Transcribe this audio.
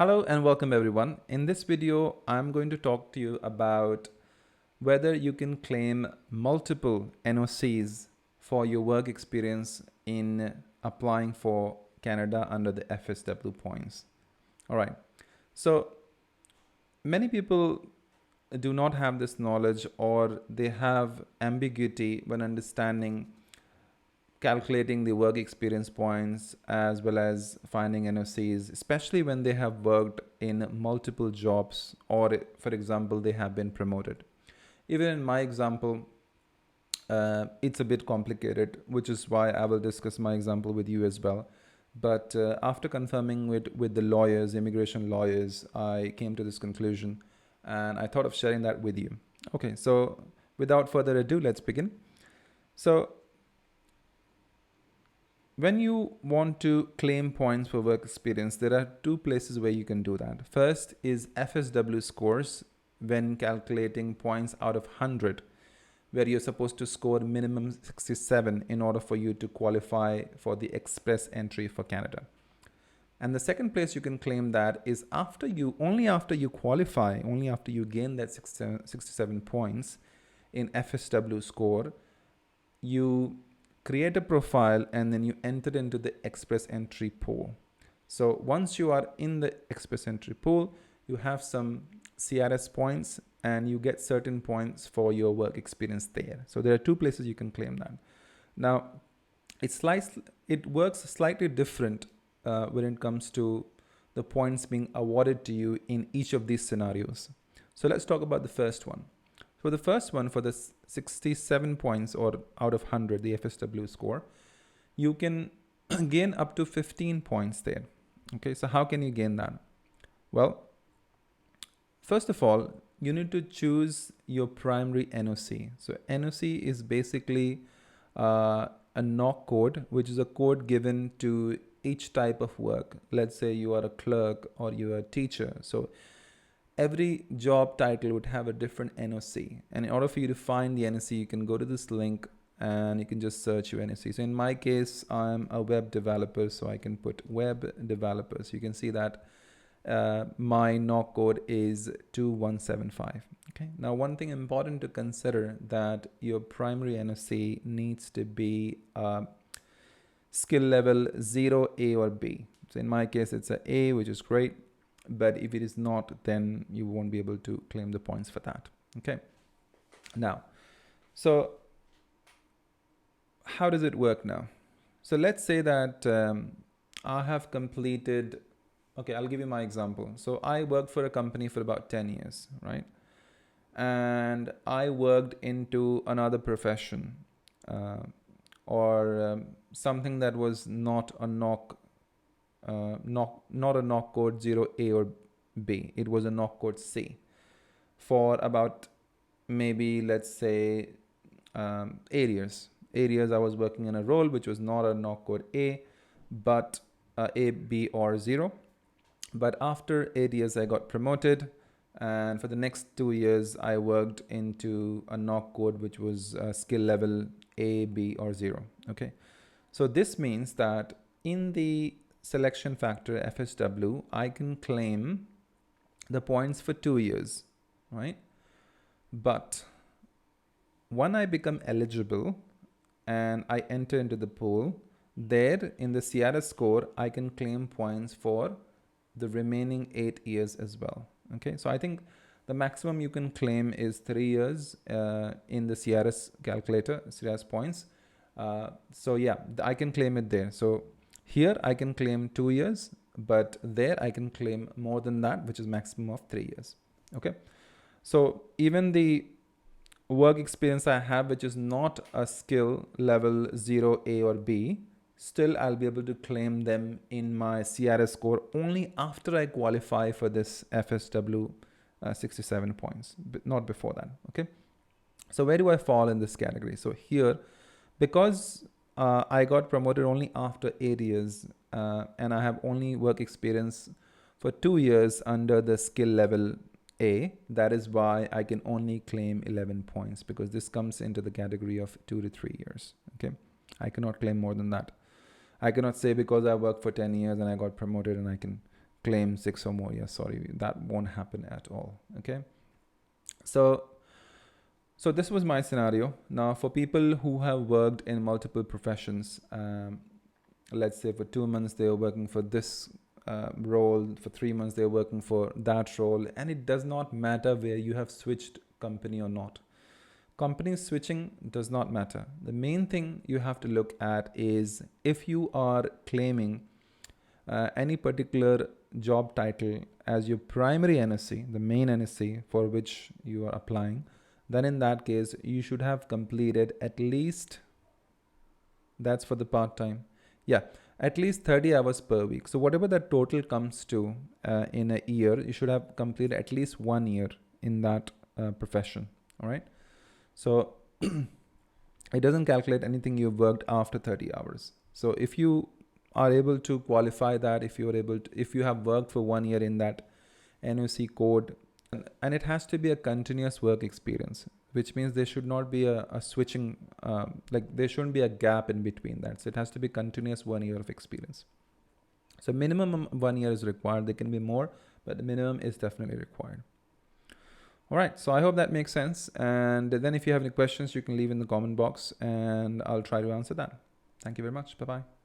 Hello and welcome everyone. In this video, I'm going to talk to you about whether you can claim multiple NOCs for your work experience in applying for Canada under the FSW points. All right. So many people do not have this knowledge, or they have ambiguity when understanding calculating the work experience points as well as finding NOCs, especially when they have worked in multiple jobs, or for example, they have been promoted. Even in my example, it's a bit complicated, which is why I will discuss my example with you as well. But after confirming with the lawyers, immigration lawyers, I came to this conclusion and I thought of sharing that with you. Okay, so without further ado, let's begin. So when you want to claim points for work experience, there are two places where you can do that. First is FSW scores, when calculating points out of 100, where you're supposed to score minimum 67 in order for you to qualify for the express entry for Canada. And the second place you can claim that is only after you qualify, only after you gain that 67 points in FSW score, you create a profile and then you enter into the express entry pool. So once you are in the express entry pool, you have some CRS points and you get certain points for your work experience there. So there are two places you can claim that. Now, it works slightly different when it comes to the points being awarded to you in each of these scenarios. So let's talk about the first one. So the first one, for the 67 points or out of 100, the FSW score, you can gain up to 15 points there. Okay, so how can you gain that? Well, first of all, you need to choose your primary NOC. So NOC is basically a NOC code, which is a code given to each type of work. Let's say you are a clerk or you are a teacher. So every job title would have a different NOC. And in order for you to find the NOC, you can go to this link and you can just search your NOC. So in my case, I'm a web developer, so I can put web developer. So you can see that my NOC code is 2175. Okay. Now, one thing important to consider, that your primary NOC needs to be skill level 0, A or B. So in my case, it's a A, which is great. But if it is not, then you won't be able to claim the points for that. Okay. Now, so how does it work now? So let's say that I have completed, okay, I'll give you my example. So I worked for a company for about 10 years, right? And I worked into another profession or something that was not a NOC not a NOC code 0A or B. It was a NOC code C for about maybe, let's say, 8 years. 8 years I was working in a role which was not a NOC code A, but A, B, or 0. But after 8 years, I got promoted. And for the next 2 years, I worked into a NOC code which was skill level A, B, or 0. Okay. So this means that in the selection factor FSW, I can claim the points for 2 years, right? But when I become eligible and I enter into the pool, there in the CRS score, I can claim points for the remaining 8 years as well. Okay, so I think the maximum you can claim is 3 years in the CRS calculator, CRS points. So yeah, I can claim it there. So here I can claim 2 years, but there I can claim more than that, which is maximum of 3 years. Okay. So even the work experience I have, which is not a skill level 0, A or B, still I'll be able to claim them in my CRS score only after I qualify for this FSW 67 points, but not before that. Okay. So where do I fall in this category? So here, because I got promoted only after 8 years and I have only work experience for 2 years under the skill level A. That is why I can only claim 11 points, because this comes into the category of 2 to 3 years. Okay, I cannot claim more than that. I cannot say because I worked for 10 years and I got promoted and I can claim 6 or more. Yeah, sorry, that won't happen at all. Okay. So this was my scenario. Now for people who have worked in multiple professions, let's say for 2 months they are working for this role, for 3 months they're working for that role, and it does not matter where you have switched company or not. Company switching does not matter. The main thing you have to look at is if you are claiming any particular job title as your primary NOC, the main NOC for which you are applying, then in that case you should have completed at least, that's for the part-time, yeah, at least 30 hours per week. So whatever that total comes to in a year, you should have completed at least 1 year in that profession. All right. So it doesn't calculate anything you've worked after 30 hours. So if you are able to qualify that, if you have worked for 1 year in that NOC code, and it has to be a continuous work experience, which means there should not be a switching, like there shouldn't be a gap in between that. So it has to be continuous 1 year of experience. So minimum 1 year is required. There can be more, but the minimum is definitely required. All right, so I hope that makes sense. And then if you have any questions, you can leave in the comment box and I'll try to answer that. Thank you very much. Bye-bye.